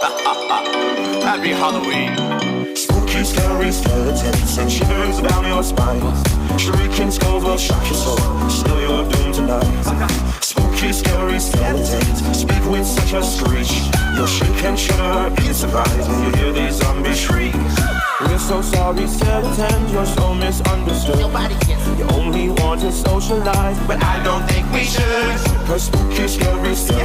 Happy Halloween. Spooky, scary skeletons and shivers down your spine. Shrieking skulls will shock your soul, still you're doomed tonight. Spooky, scary skeletons speak with such a screech. You'll shake and shudder in surprise when you hear these zombies shriek. We're so sorry, skeletons, you're so misunderstood. Nobody gets You only want to socialize, But I don't think we should. cause spooky, scary skeletons